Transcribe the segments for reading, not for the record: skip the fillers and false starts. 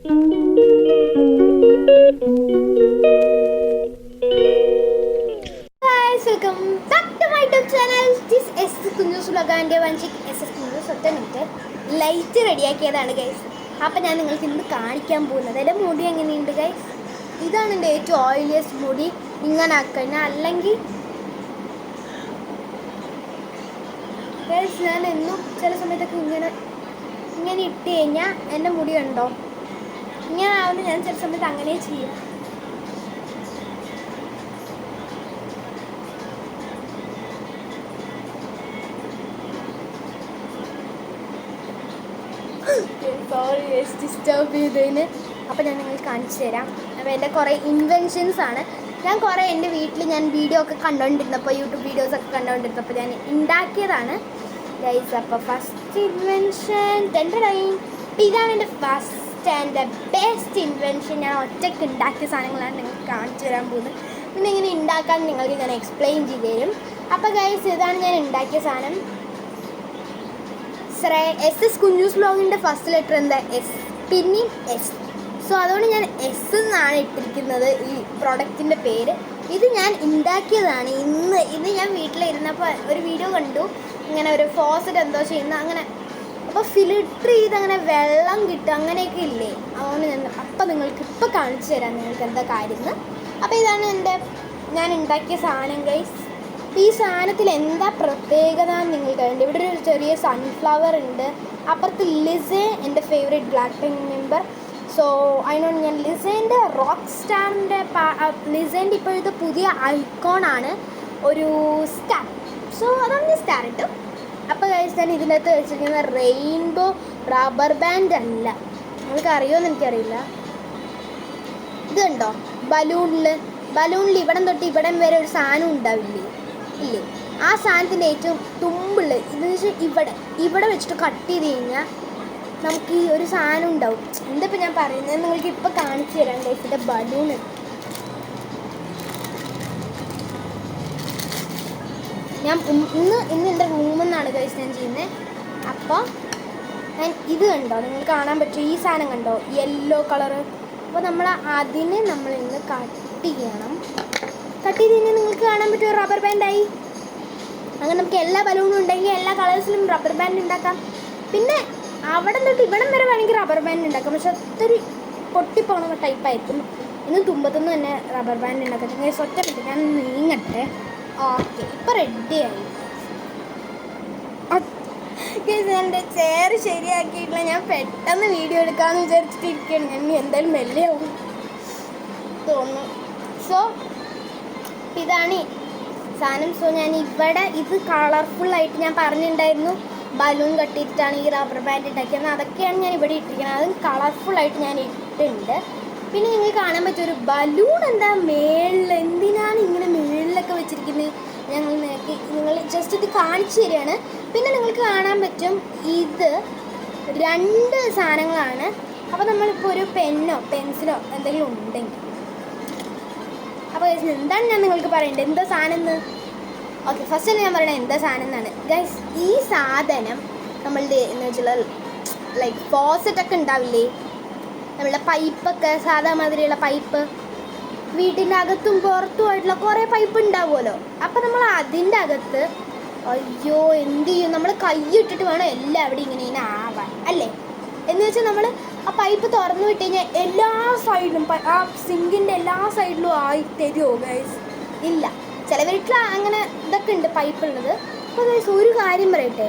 Welcome back to my YouTube channel. This is Kunjoos വ്ലോഗാൻ്റെ വഞ്ചിക് എസ് കുഞ്ഞൂസ്. ഒറ്റ മിനിറ്റ്, ലൈറ്റ് റെഡിയാക്കിയതാണ് ഗൈസ്. അപ്പം ഞാൻ നിങ്ങൾക്ക് ഇന്ന് കാണിക്കാൻ പോകുന്നത് എൻ്റെ മുടി എങ്ങനെയുണ്ട് ഗൈസ്. ഇതാണ് എൻ്റെ ഏറ്റവും ഓയിലിയസ്റ്റ് മുടി. ഇങ്ങനെ ആക്കഴിഞ്ഞാൽ അല്ലെങ്കിൽ ഗൈസ് ഞാൻ എന്നും ചില സമയത്തൊക്കെ ഇങ്ങനെ ഇട്ട് കഴിഞ്ഞാൽ എൻ്റെ മുടി കണ്ടോ ഇങ്ങനെ ആവുന്നത്. ഞാൻ ചില സമയത്ത് അങ്ങനെ ചെയ്യും. സോറി ഡിസ്റ്റർബ് ചെയ്തതിന്. അപ്പോൾ ഞാൻ നിങ്ങൾക്ക് കാണിച്ചു തരാം. അപ്പോൾ എൻ്റെ കുറേ ഇൻവെൻഷൻസാണ്. ഞാൻ കുറേ എൻ്റെ വീട്ടിൽ ഞാൻ വീഡിയോ ഒക്കെ കണ്ടുകൊണ്ടിരുന്നപ്പോൾ, യൂട്യൂബ് വീഡിയോസൊക്കെ കണ്ടുകൊണ്ടിരുന്നപ്പോൾ ഞാൻ ഉണ്ടാക്കിയതാണ് ഗൈസ്. അപ്പോൾ ഫസ്റ്റ് ഇൻവെൻഷൻ ഇതാണ് എൻ്റെ ഫസ്റ്റ് ആൻഡ് ബെസ്റ്റ് ഇൻവെൻഷൻ. ഞാൻ ഒറ്റയ്ക്ക് ഉണ്ടാക്കിയ സാധനങ്ങളാണ് നിങ്ങൾക്ക് കാണിച്ചു തരാൻ പോകുന്നത്. പിന്നെ ഇങ്ങനെ ഉണ്ടാക്കാൻ നിങ്ങൾക്ക് ഞാൻ എക്സ്പ്ലെയിൻ ചെയ്ത് തരും. അപ്പോൾ ഗൈസ് ഇതാണ് ഞാൻ ഉണ്ടാക്കിയ സാധനം. എസ് കുഞ്ഞൂസ് വ്ലോഗിൻ്റെ ഫസ്റ്റ് ലെറ്റർ എന്താ? എസ്, പിന്നെയും എസ്. സോ അതുകൊണ്ട് ഞാൻ എസ് എന്നാണ് ഇട്ടിരിക്കുന്നത് ഈ പ്രൊഡക്റ്റിൻ്റെ പേര്. ഇത് ഞാൻ ഉണ്ടാക്കിയതാണ് ഇന്ന് ഞാൻ വീട്ടിലിരുന്നപ്പോൾ ഒരു വീഡിയോ കണ്ടു. ഇങ്ങനെ ഒരു ഫോസറ്റ് എന്തോ ചെയ്യുന്ന അങ്ങനെ, അപ്പോൾ ഫിൽട്ടർ ചെയ്ത് അങ്ങനെ വെള്ളം കിട്ടും അങ്ങനെയൊക്കെ ഇല്ലേ. അതുകൊണ്ട് അപ്പം നിങ്ങൾക്ക് ഇപ്പോൾ കാണിച്ചു തരാം നിങ്ങൾക്ക് എന്താ കാര്യം. അപ്പോൾ ഇതാണ് ഞാൻ ഉണ്ടാക്കിയ സാധനം ഗൈസ്. ഈ സാധനത്തിൽ എന്താ പ്രത്യേകത എന്ന് നിങ്ങൾക്ക് അറിയണ്ട. ഇവിടെ ഒരു ചെറിയ സൺഫ്ലവർ ഉണ്ട്. അപ്പുറത്ത് ലിസേ, എൻ്റെ favourite black pink member. So അതിനോട് ഞാൻ ലിസേൻ്റെ റോക്ക് സ്റ്റാറിൻ്റെ ലിസേൻ്റെ ഇപ്പോഴത്തെ പുതിയ ഐക്കോണാണ് ഒരു സ്റ്റാർ. സോ അതാണ് ഞാൻ സ്റ്റാർ ഇട്ടു. അപ്പോൾ കഴിച്ച് ഞാൻ ഇതിനകത്ത് വെച്ചിരിക്കുന്ന റെയിൻബോ റബ്ബർ ബാൻഡ് അല്ല. നിങ്ങൾക്ക് അറിയുമോയെന്ന് എനിക്കറിയില്ല. ഇതുണ്ടോ ബലൂണിൽ ഇവിടം തൊട്ട് ഇവിടം വരെ ഒരു സാധനം ഉണ്ടാവില്ലേ ഇല്ലേ, ആ സാധനത്തിൻ്റെ ഏറ്റവും തുമ്പിൾ ഇതെന്ന് വെച്ചാൽ ഇവിടെ വെച്ചിട്ട് കട്ട് ചെയ്ത് കഴിഞ്ഞാൽ നമുക്ക് ഈ ഒരു സാധനം ഉണ്ടാവും. എന്തിപ്പോൾ ഞാൻ പറയുന്നത് നിങ്ങൾക്ക് ഇപ്പോൾ കാണിച്ചു തരാം ഗൈസിൻ്റെ ബലൂണ്. ഞാൻ ഇന്ന് എൻ്റെ റൂമിൽ നിന്നാണ് ഗൈസ് ഞാൻ ചെയ്യുന്നത്. അപ്പോൾ ഞാൻ ഇത് കണ്ടോ, നിങ്ങൾ കാണാൻ പറ്റും ഈ സാധനം കണ്ടോ, യെല്ലോ കളറ്. അപ്പോൾ നമ്മളിന്ന് കട്ട് ചെയ്യണം. കട്ട് ചെയ്ത് കഴിഞ്ഞാൽ നിങ്ങൾക്ക് കാണാൻ പറ്റും റബ്ബർ ബാൻഡായി. അങ്ങനെ നമുക്ക് എല്ലാ ബലൂണും ഉണ്ടെങ്കിൽ എല്ലാ കളേഴ്സിലും റബ്ബർ ബാൻഡ് ഉണ്ടാക്കാം. പിന്നെ അവിടെ തൊട്ട് ഇവിടം വരെ വേണമെങ്കിൽ റബ്ബർ ബാൻഡ് ഉണ്ടാക്കാം. പക്ഷെ ഒത്തിരി പൊട്ടിപ്പോണ ടൈപ്പായിരിക്കും. ഇന്ന് തുമ്പത്തൊന്നും തന്നെ റബ്ബർ ബാൻഡ് ഉണ്ടാക്കാം. ഞാൻ ഒറ്റ പറ്റും, ഞാൻ നീങ്ങട്ടെ. ഓക്കെ, ഇപ്പോൾ റെഡിയായി. എൻ്റെ ചെയർ ശരിയാക്കിയിട്ടില്ല. ഞാൻ പെട്ടെന്ന് വീഡിയോ എടുക്കാമെന്ന് വിചാരിച്ചിട്ടിരിക്കുകയാണ്. ഞാൻ എന്തായാലും മെല്ലെയാവും തോന്നുന്നു. സോ ഇതാണ് സാധനം. സോ ഞാൻ ഇവിടെ ഇത് കളർഫുള്ളായിട്ട് ഞാൻ പറഞ്ഞിട്ടുണ്ടായിരുന്നു ബലൂൺ കട്ടിയിട്ടാണ് ഈ റബ്ബർ ബാൻഡ് ഉണ്ടാക്കിയത്. അതൊക്കെയാണ് ഞാൻ ഇവിടെ ഇട്ടിരിക്കുന്നത്. അതും കളർഫുള്ളായിട്ട് ഞാൻ ഇട്ടിട്ടുണ്ട്. പിന്നെ നിങ്ങൾക്ക് കാണാൻ പറ്റും ഒരു ബലൂൺ എന്താ മേളിൽ, എന്തിനാണ് ഇങ്ങനെ മേളിലൊക്കെ വെച്ചിരിക്കുന്നത് നിങ്ങൾ ജസ്റ്റ് ഇത് കാണിച്ചു തരികയാണ്. പിന്നെ നിങ്ങൾക്ക് കാണാൻ പറ്റും ഇത് 2 സാധനങ്ങളാണ്. അപ്പോൾ നമ്മളിപ്പോൾ ഒരു പെന്നോ പെൻസിലോ എന്തെങ്കിലും ഉണ്ടെങ്കിൽ, അപ്പോൾ എന്താണ് ഞാൻ നിങ്ങൾക്ക് പറയേണ്ടത് എന്താ സാധനം എന്ന്. ഓക്കെ, ഫസ്റ്റ് തന്നെ ഞാൻ പറയണത് എന്താ സാധനം എന്നാണ് ഗൈസ്. ഈ സാധനം നമ്മളുടെ എന്ന് വെച്ചാൽ ലൈക്ക് ഫോസറ്റൊക്കെ ഉണ്ടാവില്ലേ, നമ്മളുടെ പൈപ്പൊക്കെ സാധാ മാതിരിയുള്ള പൈപ്പ്, വീട്ടിൻ്റെ അകത്തും പുറത്തുമായിട്ടുള്ള കുറേ പൈപ്പ് ഉണ്ടാവുമല്ലോ. അപ്പോൾ നമ്മൾ അതിൻ്റെ അകത്ത് അയ്യോ എന്ത് ചെയ്യും, നമ്മൾ കൈയിട്ടിട്ട് വേണം എല്ലാം അവിടെ ഇങ്ങനെ ആവാൻ അല്ലേ. എന്ന് വെച്ചാൽ നമ്മൾ ആ പൈപ്പ് തുറന്നു വിട്ട് കഴിഞ്ഞാൽ എല്ലാ സൈഡിലും ആ സിങ്കിൻ്റെ എല്ലാ സൈഡിലും ആയി തരുമോ ഗൈസ്? ഇല്ല. ചില വീട്ടിൽ അങ്ങനെ ഇതൊക്കെ ഉണ്ട് പൈപ്പുള്ളത്. അപ്പോൾ ഗൈസ് ഒരു കാര്യം പറയട്ടെ,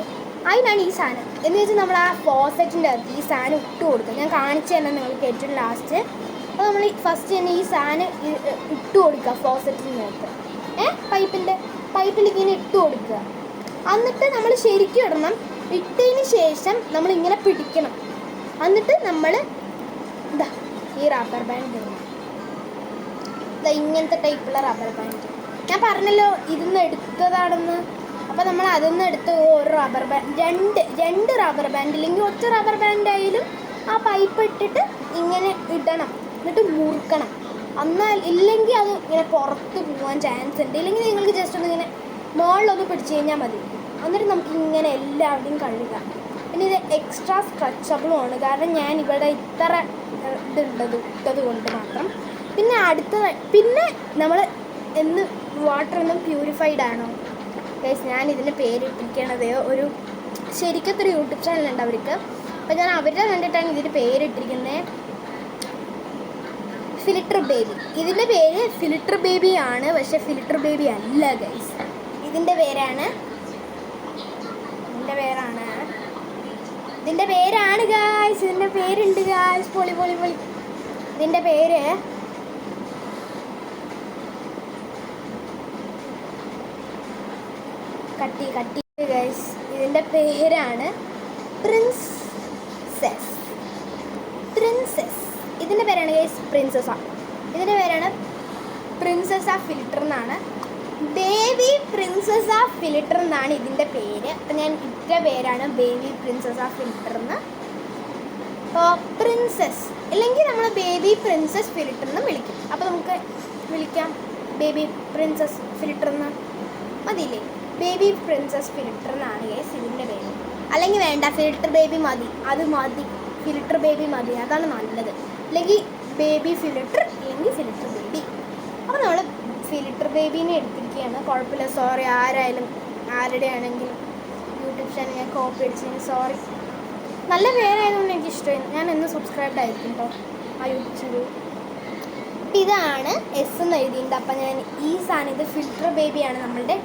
അതിനാണ് ഈ സാധനം. എന്ന് വെച്ചാൽ നമ്മൾ ആ ഫോസറ്റിൻ്റെ അകത്ത് ഈ സാധനം ഇട്ട് കൊടുക്കുക. ഞാൻ കാണിച്ചു തന്നെ നിങ്ങൾക്ക് ഏറ്റവും ലാസ്റ്റ്. അപ്പോൾ നമ്മൾ ഫസ്റ്റ് തന്നെ ഈ സാധനം ഇട്ട് കൊടുക്കുക ഫോസറ്റിൻ്റെ അകത്ത്, പൈപ്പിൽ ഇങ്ങനെ ഇട്ട് കൊടുക്കുക. എന്നിട്ട് നമ്മൾ ശരിക്കും ഇടണം. ഇട്ടതിന് ശേഷം നമ്മളിങ്ങനെ പിടിക്കണം. എന്നിട്ട് നമ്മൾ ഈ റബ്ബർ ബാൻഡ് ഇങ്ങനത്തെ ടൈപ്പുള്ള റബ്ബർ ബാൻഡ് ഞാൻ പറഞ്ഞല്ലോ ഇതിന്ന് എടുത്തതാണെന്ന്. അപ്പോൾ നമ്മൾ അതിൽ എടുത്ത് ഒരു റബ്ബർ ബാൻഡ് രണ്ട് റബ്ബർ ബാൻഡ് ഇല്ലെങ്കിൽ ഒറ്റ റബ്ബർ ബാൻഡ് ആയാലും ആ പൈപ്പ് ഇട്ടിട്ട് ഇങ്ങനെ ഇടണം. എന്നിട്ട് മുറുക്കണം. എന്നാൽ ഇല്ലെങ്കിൽ അത് ഇങ്ങനെ പുറത്ത് പോകാൻ ചാൻസ് ഉണ്ട്. ഇല്ലെങ്കിൽ നിങ്ങൾക്ക് ജസ്റ്റ് ഒന്ന് ഇങ്ങനെ മുകളിലൊന്ന് പിടിച്ച് കഴിഞ്ഞാൽ മതി. എന്നിട്ട് നമുക്ക് ഇങ്ങനെ എല്ലാവരുടെയും കഴുകാം. പിന്നെ ഇത് എക്സ്ട്രാ സ്ട്രെച്ചബിളും ആണ്, കാരണം ഞാൻ ഇവിടെ ഇത്ര ഇട്ടത് കൊണ്ട് മാത്രം. പിന്നെ നമ്മൾ വാട്ടർ ഒന്നും പ്യൂരിഫൈഡ് ആണോ ഗൈസ്? ഞാൻ ഇതിന് പേരിട്ടിരിക്കണത് ശരിക്കത്തെ ഒരു യൂട്യൂബ് ചാനലുണ്ട് അവർക്ക്. അപ്പോൾ ഞാൻ അവരുടെ കണ്ടിട്ടാണ് ഇതിന് പേരിട്ടിരിക്കുന്നത്, ഫിൽറ്റർ ബേബി. ഇതിൻ്റെ പേര് ഫിൽറ്റർ ബേബി ആണ്, പക്ഷെ ഫിൽറ്റർ ബേബി അല്ല ഗൈസ്. ഇതിൻ്റെ പേരാണ് ഗായ്സ്. ഇതിൻ്റെ പേരുണ്ട് ഗായ്സ്. പൊളി. ഇതിൻ്റെ പേര് കട്ടി ഗൈസ്. ഇതിൻ്റെ പേരാണ് പ്രിൻസസ്. ഇതിൻ്റെ പേരാണ് ഗൈസ് പ്രിൻസസ. ഇതിൻ്റെ പേരാണ് പ്രിൻസസ ഫിൽറ്റർ എന്നാണ്. ബേബി പ്രിൻസസ ഫിൽറ്റർ എന്നാണ് ഇതിൻ്റെ പേര്. അപ്പം ഞാൻ ഇട്ട പേരാണ് ബേബി പ്രിൻസസ ഫിൽറ്റർ എന്ന്. അപ്പോൾ പ്രിൻസസ് അല്ലെങ്കിൽ നമ്മൾ ബേബി പ്രിൻസസ് ഫിൽറ്റർ എന്ന് വിളിക്കും. അപ്പോൾ നമുക്ക് വിളിക്കാം ബേബി പ്രിൻസസ് ഫിൽറ്റർ എന്ന് മതിയില്ലേ? ബേബി പ്രിൻസസ് ഫിൽറ്റർ എന്നാണ് ഗൈസ് ഇതിൻ്റെ പേര്. അല്ലെങ്കിൽ വേണ്ട, ഫിൽറ്റർ ബേബി മതി. ഫിൽറ്റർ ബേബി മതി, അതാണ് നല്ലത്. അല്ലെങ്കിൽ ബേബി ഫിൽറ്റർ, അല്ലെങ്കിൽ ഫിൽറ്റർ ബേബി. അപ്പോൾ നമ്മൾ ഫിൽറ്റർ ബേബീനെ എടുത്തിരിക്കുകയാണ്. കുഴപ്പമില്ല, സോറി. ആരുടെ ആണെങ്കിലും യൂട്യൂബ് ചാനൽ ഞാൻ കോപ്പി അടിച്ചതിന് സോറി. നല്ല പേരായതുകൊണ്ട് എനിക്ക് ഇഷ്ടമായി. ഞാൻ എന്ന് സബ്സ്ക്രൈബ്ഡ് ആയിരിക്കും കേട്ടോ ആ യൂട്യൂബ് ചാനൽ. ഇതാണ് എസ് എന്ന് എഴുതിയിട്ടുണ്ട്. അപ്പം ഞാൻ ഈ സാധനം, ഇത് ഫിൽറ്റർ ബേബിയാണ് നമ്മളുടെ.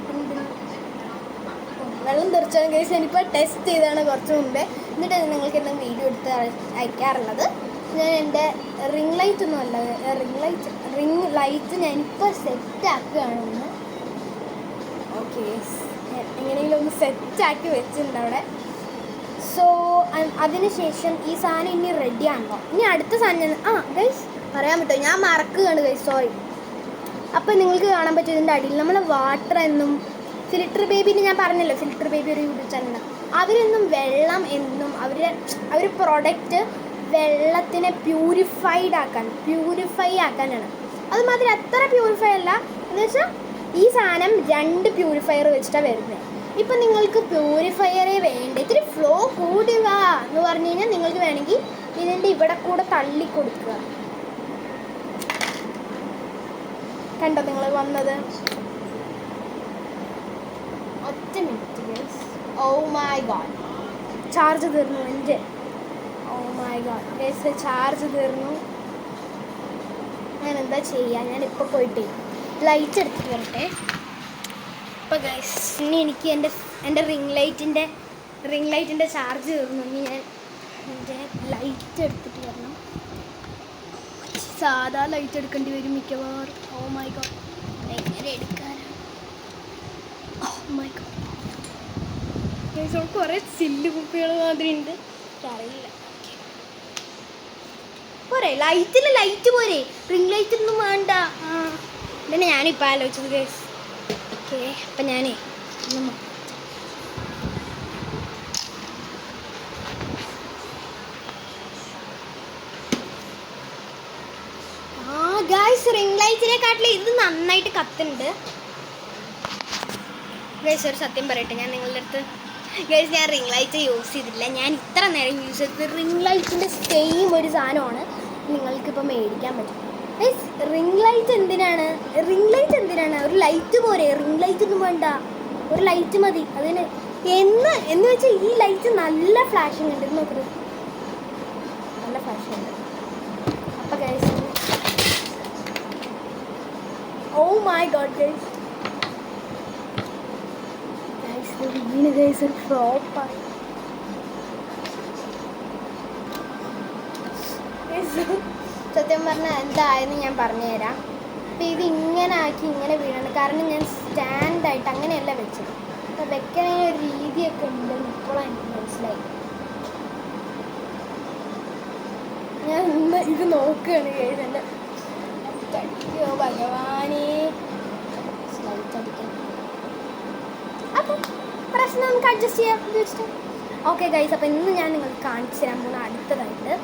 വെള്ളം തെറിച്ചാൽ കഴിച്ച് ഞാനിപ്പോൾ ടെസ്റ്റ് ചെയ്താണ് കുറച്ച് മുമ്പേ. എന്നിട്ട് നിങ്ങൾക്ക് എന്തെങ്കിലും വീഡിയോ എടുത്ത് അയക്കാറുള്ളത്. ഞാൻ എൻ്റെ റിംഗ് ലൈറ്റ് ഞാനിപ്പോൾ സെറ്റാക്കുകയാണ് ഒന്ന്. ഓക്കെ, എങ്ങനെയെങ്കിലും ഒന്ന് സെറ്റാക്കി വെച്ചിട്ടുണ്ട് അവിടെ. സോ അതിനുശേഷം ഈ സാധനം ഇനി റെഡിയാണല്ലോ. ഇനി അടുത്ത സാധനം ഗൈസ് പറയാൻ പറ്റുമോ? ഞാൻ മറക്കുകയാണ് ഗൈസ്, സോറി. അപ്പോൾ നിങ്ങൾക്ക് കാണാൻ പറ്റും ഇതിൻ്റെ അടിയിൽ നമ്മൾ വാട്ടർ എന്നും ഫിൽറ്റർ ബേബിന് ഞാൻ പറഞ്ഞല്ലോ, ഫിൽറ്റർ ബേബി ഒരു യൂട്യൂബ് ചാനലാണ്. അവരെന്നും വെള്ളം എന്നും അവർ പ്രൊഡക്റ്റ് വെള്ളത്തിനെ പ്യൂരിഫൈ ആക്കാനാണ്. അതുമാതിരി അത്ര പ്യൂരിഫൈ അല്ല എന്ന് വെച്ചാൽ ഈ സാധനം 2 പ്യൂരിഫയർ വെച്ചിട്ടാണ് വരുന്നത്. ഇപ്പം നിങ്ങൾക്ക് പ്യൂരിഫയറേ വേണ്ട, ഇത്തിരി ഫ്ലോ കൂടുക എന്ന് പറഞ്ഞു കഴിഞ്ഞാൽ നിങ്ങൾക്ക് വേണമെങ്കിൽ ഇതിൻ്റെ ഇവിടെ കൂടെ തള്ളി കൊടുക്കുക. കണ്ടോ നിങ്ങൾ വന്നത്? ഒറ്റ minute guys. Oh my God, charge തീർന്നു എൻ്റെ. Oh my God guys, charge തീർന്നു. ഞാൻ എന്താ ചെയ്യുക? ഞാനിപ്പോൾ പോയിട്ട് ലൈറ്റ് എടുത്തിട്ട് വരട്ടെ. അപ്പോൾ ഗൈസ് ഇനി എനിക്ക് എൻ്റെ റിംഗ് ലൈറ്റിൻ്റെ ചാർജ് തീർന്നു. ഇനി ഞാൻ എൻ്റെ ലൈറ്റ് എടുത്തിട്ട് വരണം. സാധാ ലൈറ്റ് എടുക്കേണ്ടി വരും മിക്കവാറും. ഓ മൈ ഗോഡ്, എങ്ങനെ എടുക്കാനാണ്? ഓ മൈ ഗോഡ് ഗൈസ്, കുറേ ചില്ല് കുപ്പികൾ മാതിരി ഉണ്ട്, അറിയില്ല. പോരെ ലൈറ്റ് പോരെ, റിംഗ് ലൈറ്റ് ഒന്നും വേണ്ട. ഇതന്നെ ഞാനിപ്പോൾ ആലോചിച്ചത് ഗൈസ്. ഓക്കെ, അപ്പം ഞാനേ ഗൈസ് റിംഗ് ലൈറ്റിനെക്കാട്ടിലും ഇത് നന്നായിട്ട് കത്തുന്നുണ്ട് ഗൈസ്. ഒരു സത്യം പറയട്ടെ ഞാൻ നിങ്ങളുടെ അടുത്ത് ഗൈസ്, ഞാൻ റിംഗ് ലൈറ്റ് യൂസ് ചെയ്തിട്ടില്ല. ഞാൻ ഇത്ര നേരം യൂസ് ചെയ്തത് റിംഗ് ലൈറ്റിൻ്റെ സെയിം ഒരു സാധനമാണ് നിങ്ങൾക്കിപ്പോൾ മേടിക്കാൻ പറ്റും ഗൈസ്. റിംഗ് ലൈറ്റ് എന്തിനാണ്? ഒരു ലൈറ്റ് പോരെ, റിംഗ് ലൈറ്റ് ഒന്നും വേണ്ട, ഒരു ലൈറ്റ് മതി അതിന്. എന്ന് വെച്ചാൽ ഈ ലൈറ്റ് നല്ല ഫ്ലാഷിങ് ഉണ്ട്, നോക്കൂ, നല്ല ഫ്ലാഷിങ് ഉണ്ട്. അപ്പോൾ guys, oh my God guys, വീണ് ഗൈസ് ഒരു ഫ്ലോപ്പായി. സത്യം പറഞ്ഞാൽ എന്തായെന്ന് ഞാൻ പറഞ്ഞുതരാം. അപ്പം ഇത് ഇങ്ങനെ ആക്കി ഇങ്ങനെ വീഴണം, കാരണം ഞാൻ സ്റ്റാൻഡായിട്ട് അങ്ങനെയല്ല വെച്ചത്. അപ്പം വെക്കണ ഒരു രീതിയൊക്കെ ഉണ്ടെന്ന് ഇപ്പോഴാണ് എനിക്ക് മനസ്സിലായി. ഞാൻ ഇന്ന് ഇത് നോക്കുകയാണ് ഗൈസ്. എൻ്റെ അടിക്കോ ഭഗവാനേ, ലൈറ്റ് അടിക്കണം. അപ്പം പ്രശ്നം നമുക്ക് അഡ്ജസ്റ്റ് ചെയ്യാം വെച്ചിട്ട്. ഓക്കെ ഗൈസ്, അപ്പോൾ ഇന്ന് ഞാൻ നിങ്ങൾക്ക് കാണിച്ചു തരാൻ പോകുന്ന അടുത്തതായിട്ട്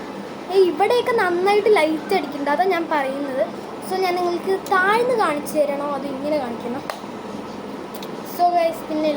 ഇവിടെയൊക്കെ നന്നായിട്ട് ലൈറ്റ് അടിക്കുന്നുണ്ട്, അതാണ് ഞാൻ പറയുന്നത്. സോ ഞാൻ നിങ്ങൾക്ക് താഴ്ന്ന് കാണിച്ചു തരണോ അത് ഇങ്ങനെ കാണിക്കണം? സോ ഗൈസ്, പിന്നെ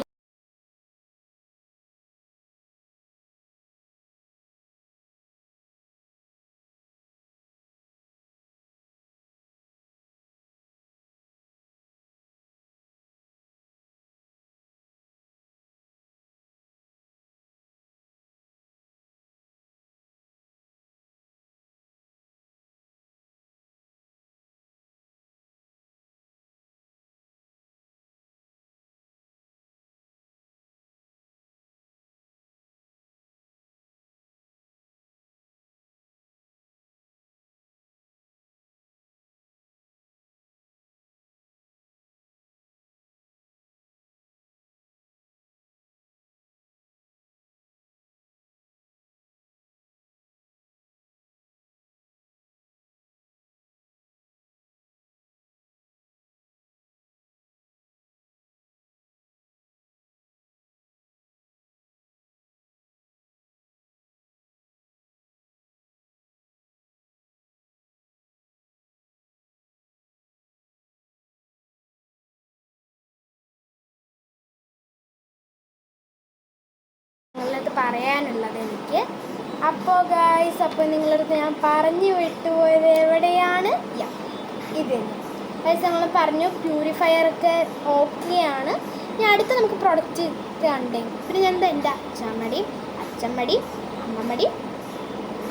പറയാനുള്ളത് എനിക്ക്. അപ്പോൾ ഗൈസ്, അപ്പോൾ നിങ്ങളടുത്ത് ഞാൻ പറഞ്ഞു വിട്ടുപോയത് എവിടെയാണ്? ഇത് ഗൈസ്, നമ്മൾ പറഞ്ഞു പ്യൂരിഫയറൊക്കെ ഓക്കെയാണ്. ഇനി അടുത്ത നമുക്ക് പ്രൊഡക്റ്റ് കണ്ടെങ്കിൽ പിന്നെ ഞാൻ എൻ്റെ അച്ഛമ്മടി അമ്മമ്മടി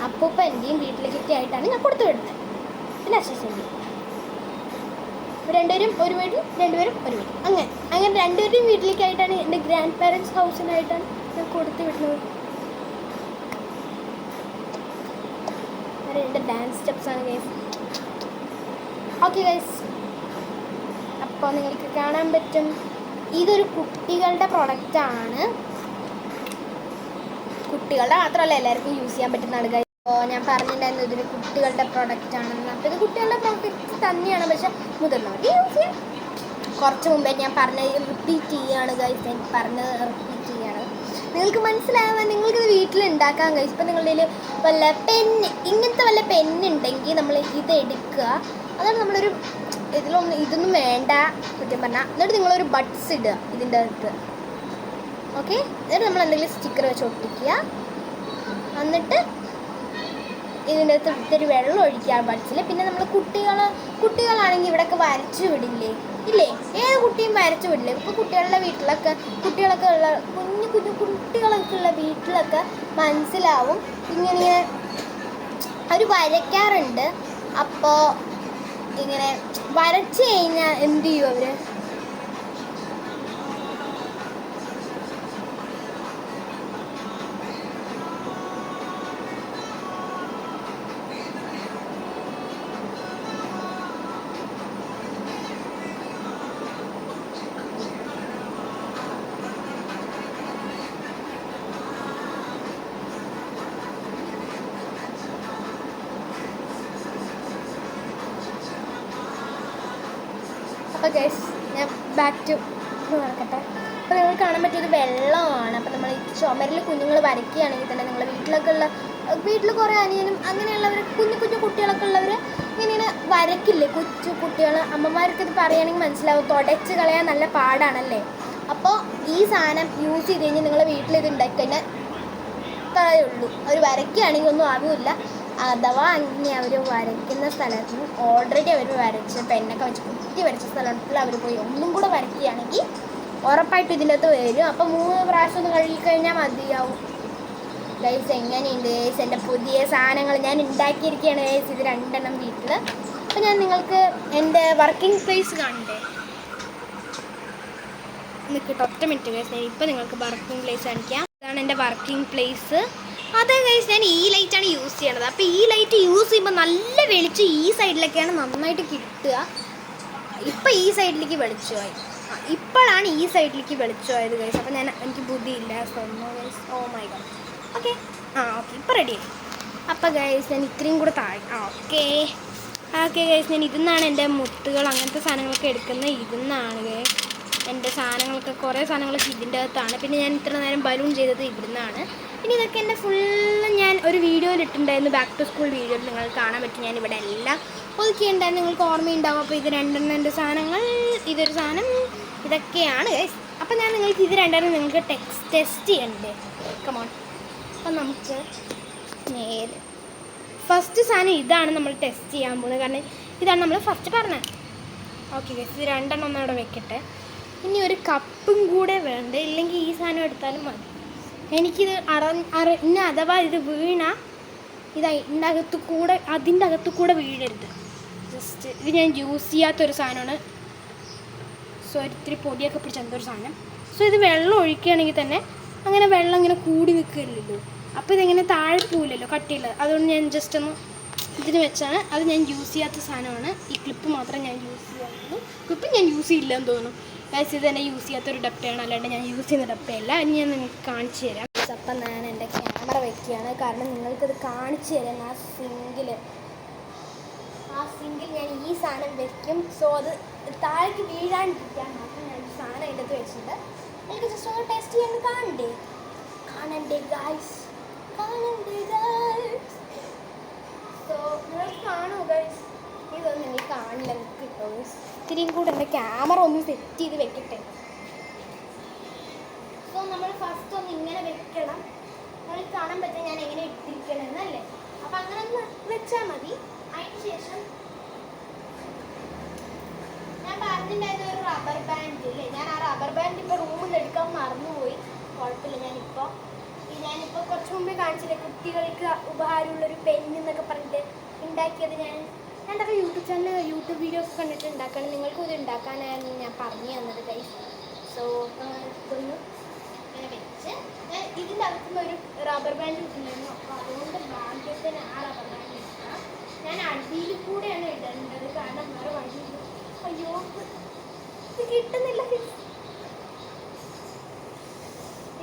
അപ്പൂപ്പൻ്റെയും വീട്ടിലേക്കൊക്കെ ആയിട്ടാണ് ഞാൻ കൊടുത്തു വിടുന്നത്. പിന്നെ അച്ഛൻ്റെ രണ്ടുപേരും ഒരു വീട്ടിൽ, രണ്ടുപേരും ഒരു വീട്ടിൽ, അങ്ങനെ രണ്ടുപേരുടെയും വീട്ടിലേക്കായിട്ടാണ്, എൻ്റെ ഗ്രാൻഡ് പാരൻസ് ഹൗസിനായിട്ടാണ് ഞാൻ കൊടുത്തു വിടുന്നത്. എൻ്റെ ഡാൻസ് സ്റ്റെപ്സാണ് ഗൈസ്. ഓക്കെ ഗൈസ്, അപ്പോൾ നിങ്ങൾക്ക് കാണാൻ പറ്റും ഇതൊരു കുട്ടികളുടെ പ്രൊഡക്റ്റാണ്. കുട്ടികളുടെ മാത്രമല്ല എല്ലാവർക്കും യൂസ് ചെയ്യാൻ പറ്റുന്നതാണ് ഗൈസ്. അപ്പോൾ ഞാൻ പറഞ്ഞിട്ടുണ്ടായിരുന്നു ഇതൊരു കുട്ടികളുടെ പ്രൊഡക്റ്റാണെന്ന്. അപ്പോൾ ഇത് കുട്ടികളുടെ പ്രൊഡക്റ്റ് തന്നെയാണ്, പക്ഷെ മുതിർന്നവർക്ക് യൂസ് ചെയ്യാം. കുറച്ച് മുമ്പേ ഞാൻ പറഞ്ഞത് റിപ്പീറ്റ് ചെയ്യുകയാണ് ഗൈസ്. എനിക്ക് പറഞ്ഞത് റിപ്പീറ്റ് ചെയ്യുകയാണ്. നിങ്ങൾക്ക് മനസ്സിലാവാൻ നിങ്ങൾക്കിത് വീട്ടിലുണ്ടാക്കാൻ ഗൈസ്. ഇപ്പോൾ നിങ്ങളുടെ വല്ല പെന്ന്, ഇങ്ങനത്തെ വല്ല പെന്നുണ്ടെങ്കിൽ നമ്മൾ ഇത് എടുക്കുക. അതാണ് നമ്മളൊരു ഇതൊന്നും വേണ്ട സത്യം പറഞ്ഞാൽ. എന്നിട്ട് നിങ്ങളൊരു ബഡ്സ് ഇടുക ഇതിൻ്റെ അകത്ത്. ഓക്കെ, എന്നിട്ട് നമ്മൾ എന്തെങ്കിലും സ്റ്റിക്കർ വെച്ച് ഒട്ടിക്കുക. എന്നിട്ട് ഇതിൻ്റെ അകത്ത് ഇത്തിരി വെള്ളം ഒഴിക്കുക ബഡ്സിൽ. പിന്നെ നമ്മൾ കുട്ടികളാണെങ്കിൽ ഇവിടെയൊക്കെ വരച്ചു വിടില്ലേ? ഇല്ലേ, ഏത് കുട്ടിയും വരച്ചു വിടില്ലേ? ഇപ്പോൾ കുട്ടികളുടെ വീട്ടിലൊക്കെ ഉള്ള കുഞ്ഞു കുട്ടികളൊക്കെ ഉള്ള വീട്ടിലൊക്കെ മനസ്സിലാവും ഇങ്ങനെ അവർ വരയ്ക്കാറുണ്ട്. അപ്പോൾ ഇങ്ങനെ വരച്ച് കഴിഞ്ഞാൽ എന്ത് ചെയ്യും അവർ? അപ്പോൾ ഗൈസ്, ഞാൻ ബാക്ക് ടു നടക്കട്ടെ. അപ്പോൾ നിങ്ങൾ കാണാൻ പറ്റിയത് വെള്ളമാണ്. അപ്പോൾ നമ്മൾ ഈ ചുമരിൽ കുഞ്ഞുങ്ങൾ വരയ്ക്കുകയാണെങ്കിൽ തന്നെ നിങ്ങളുടെ വീട്ടിൽ കുറേ അനിയനും അങ്ങനെയുള്ളവർ കുഞ്ഞു കുട്ടികളൊക്കെ ഉള്ളവർ ഇങ്ങനെ വരയ്ക്കില്ലേ? കൊച്ചു കുട്ടികൾ, അമ്മമാർക്ക് ഇത് പറയുകയാണെങ്കിൽ മനസ്സിലാവും. തുടച്ച് കളയാൻ നല്ല പാടാണല്ലേ? അപ്പോൾ ഈ സാധനം യൂസ് ചെയ്ത് കഴിഞ്ഞാൽ നിങ്ങളുടെ വീട്ടിലിത് ഉണ്ടാക്കി കഴിഞ്ഞാൽ ഇത്രയേ ഉള്ളൂ. അവർ വരയ്ക്കുകയാണെങ്കിൽ ഒന്നും ആവില്ല. അഥവാ അങ്ങനെ അവർ വരയ്ക്കുന്ന സ്ഥലത്ത് ഓൾറെഡി അവർ വരച്ച് പെണ്ണൊക്കെ വെച്ച് കുത്തി വരച്ച സ്ഥലത്തിൽ അവർ പോയി ഒന്നും കൂടെ വരയ്ക്കുകയാണെങ്കിൽ ഉറപ്പായിട്ടും ഇതിൻ്റെ അകത്ത് വരും. അപ്പോൾ 3 പ്രാവശ്യം ഒന്ന് കഴുകിക്കഴിഞ്ഞാൽ മതിയാവും ഗൈസ്. എങ്ങനെയുണ്ട് ഗൈസ് എൻ്റെ പുതിയ സാധനങ്ങൾ ഞാൻ ഉണ്ടാക്കിയിരിക്കുകയാണ് ഗൈസ്. ഇത് 2 എണ്ണം വീട്ടിൽ. അപ്പോൾ ഞാൻ നിങ്ങൾക്ക് എൻ്റെ വർക്കിംഗ് പ്ലേസ് കാണണ്ടേ? നിൽക്കട്ടെ, 1 മിനിറ്റ് ഗൈസ്. ഞാൻ ഇപ്പോൾ നിങ്ങൾക്ക് വർക്കിംഗ് പ്ലേസ് കാണിക്കാം. ഇതാണ് എൻ്റെ വർക്കിംഗ് പ്ലേസ്. അതെ ഗൈസ്, ഞാൻ ഈ ലൈറ്റാണ് യൂസ് ചെയ്യണത്. അപ്പോൾ ഈ ലൈറ്റ് യൂസ് ചെയ്യുമ്പോൾ നല്ല വെളിച്ചം ഈ സൈഡിലൊക്കെയാണ് നന്നായിട്ട് കിട്ടുക. ഇപ്പം ഈ സൈഡിലേക്ക് വെളിച്ചമായി. ഇപ്പോഴാണ് ഈ സൈഡിലേക്ക് വെളിച്ചമായത് ഗൈസ്. അപ്പോൾ എനിക്ക് ബുദ്ധിയില്ല guys. Oh my God. Okay, okay, ഇപ്പോൾ റെഡിയായി. അപ്പോൾ ഗൈസ് ഞാൻ ഇത്രയും കൂടെ താഴെ. ഓക്കെ ഗൈസ്, ഞാൻ ഇതിന്നാണ് എൻ്റെ മുത്തുകൾ അങ്ങനത്തെ സാധനങ്ങളൊക്കെ എടുക്കുന്നത്. ഇതിന്നാണ് ഗൈസ് എൻ്റെ സാധനങ്ങളൊക്കെ, കുറേ സാധനങ്ങളൊക്കെ ഇതിൻ്റെ അകത്താണ്. പിന്നെ ഞാൻ ഇത്ര നേരം ബലൂൺ ചെയ്തത് ഇവിടുന്നാണ്. പിന്നെ ഇതൊക്കെ എൻ്റെ ഫുള്ള് ഞാൻ ഒരു വീഡിയോയിൽ ഇട്ടിട്ടുണ്ടായിരുന്നു, ബാക്ക് ടു സ്കൂൾ വീഡിയോയിൽ നിങ്ങൾക്ക് കാണാൻ പറ്റും. ഞാൻ ഇവിടെ എല്ലാം ഒതുക്കിയിട്ടുണ്ടായിരുന്നു, നിങ്ങൾക്ക് ഓർമ്മയുണ്ടാവും. അപ്പോൾ ഇത് 2 എണ്ണം എൻ്റെ സാധനങ്ങൾ, ഇതൊരു സാധനം, ഇതൊക്കെയാണ് ഗൈസ്. അപ്പോൾ ഞാൻ നിങ്ങൾക്ക് ഇത് 2 എണ്ണം നിങ്ങൾക്ക് ടെസ്റ്റ് ചെയ്യണ്ടേ? കമോൺ. അപ്പം നമുക്ക് നേരെ ഫസ്റ്റ് സാധനം ഇതാണ് നമ്മൾ ടെസ്റ്റ് ചെയ്യാൻ പോകുന്നത്. കാരണം ഇതാണ് നമ്മൾ ഫസ്റ്റ് പറഞ്ഞത്. ഓക്കെ ഗൈസ്, ഇത് 2 എണ്ണം ഒന്ന് അവിടെ വെക്കട്ടെ. ഇനി ഒരു കപ്പും കൂടെ വേണ്ട, ഇല്ലെങ്കിൽ ഈ സാധനം എടുത്താലും മതി. എനിക്കിത് ഇനി അഥവാ ഇത് വീണാൽ അതിൻ്റെ അകത്തു കൂടെ വീഴരുത്. ജസ്റ്റ് ഇത് ഞാൻ യൂസ് ചെയ്യാത്തൊരു സാധനമാണ്. സോ ഇത്തിരി പൊടിയൊക്കെ പിടിച്ച എന്തൊരു സാധനം. സോ ഇത് വെള്ളം ഒഴിക്കുകയാണെങ്കിൽ തന്നെ അങ്ങനെ വെള്ളം ഇങ്ങനെ കൂടി നിൽക്കില്ലല്ലോ. അപ്പോൾ ഇതെങ്ങനെ താഴെ പോവില്ലല്ലോ കട്ടിയുള്ളത്. അതുകൊണ്ട് ഞാൻ ജസ്റ്റ് ഒന്ന് ഇതിന് വെച്ചാണ്. അത് ഞാൻ യൂസ് ചെയ്യാത്ത സാധനമാണ്. ഈ ക്ലിപ്പ് മാത്രം ഞാൻ യൂസ് ചെയ്യാറുള്ളൂ. ക്ലിപ്പ് ഞാൻ യൂസ് ചെയ്യില്ല എന്ന് തോന്നുന്നു ഗൈസ്. ഇത് തന്നെ യൂസ് ചെയ്യാത്തൊരു ഡപ്പയാണ്, അല്ലാണ്ട് ഞാൻ യൂസ് ചെയ്യുന്ന ഡപ്പയല്ല. ഇനി ഞാൻ നിങ്ങൾക്ക് കാണിച്ചു തരാം. അപ്പം ഞാൻ എൻ്റെ ക്യാമറ വയ്ക്കുകയാണ്, കാരണം നിങ്ങൾക്കിത് കാണിച്ചു തരാം. ആ സിങ്കിൽ ഞാൻ ഈ സാധനം വെക്കും. സോ അത് താഴേക്ക് വീഴാണ്ടിരിക്കാൻ മാത്രം ഞാൻ ഈ സാധനം അതിൻ്റെ അകത്ത് വെച്ചിട്ട് എനിക്ക് ജസ്റ്റ് ഒന്ന് ടെസ്റ്റ് ചെയ്യാൻ കാണണ്ടേ ഗൈസ്. സോ നിങ്ങൾ കാണൂ ഗൈസ്. ഇതൊന്നും നിങ്ങൾ കാണില്ല, കിട്ടും. ഇത്തിരിയും കൂടെ എൻ്റെ ക്യാമറ ഒന്ന് സെറ്റ് ചെയ്ത് വെക്കട്ടെ. സോ നമ്മൾ ഫസ്റ്റ് ഒന്ന് ഇങ്ങനെ വെക്കണം. വെച്ചാൽ മതി. അതിന് ശേഷം ഞാൻ പറഞ്ഞിട്ടുണ്ടായിരുന്ന ഒരു റബ്ബർ ബാൻഡ് ഇല്ലേ, ഞാൻ ആ റബ്ബർ ബാൻഡ് ഇപ്പോൾ റൂമിൽ നിന്ന് എടുക്കാൻ മറന്നുപോയി. കുഴപ്പമില്ല, ഞാനിപ്പോൾ കുറച്ച് മുമ്പേ കാണിച്ചില്ലേ കുട്ടികൾക്ക് ഉപകാരമുള്ളൊരു പെന്ന് എന്നൊക്കെ പറഞ്ഞിട്ട് ഉണ്ടാക്കിയത്. ഞാൻ എന്തൊക്കെ യൂട്യൂബ് വീഡിയോസ് കണ്ടിട്ട് ഉണ്ടാക്കണം. നിങ്ങൾക്കും ഇത് ഉണ്ടാക്കാനായിരുന്നു ഞാൻ പറഞ്ഞു തന്നത് ഗൈസ്. സോ ഇതൊന്ന് ഇങ്ങനെ വെച്ച് ഞാൻ ഇതിൻ്റെ അകത്തുനിന്ന് ഒരു റബ്ബർ ബാൻഡ് കിട്ടുന്നുണ്ടായിരുന്നു. അപ്പോൾ അതുകൊണ്ട് ഭാഗ്യത്തിന് ആ റബ്ബർ ബാൻഡ് ഇട്ടാൽ ഞാൻ അടിയിൽ കൂടെയാണ് ഇടേണ്ടത്, കാരണം വേറെ വഴിയില്ല. അയ്യോ ഇത് കിട്ടുന്നില്ല.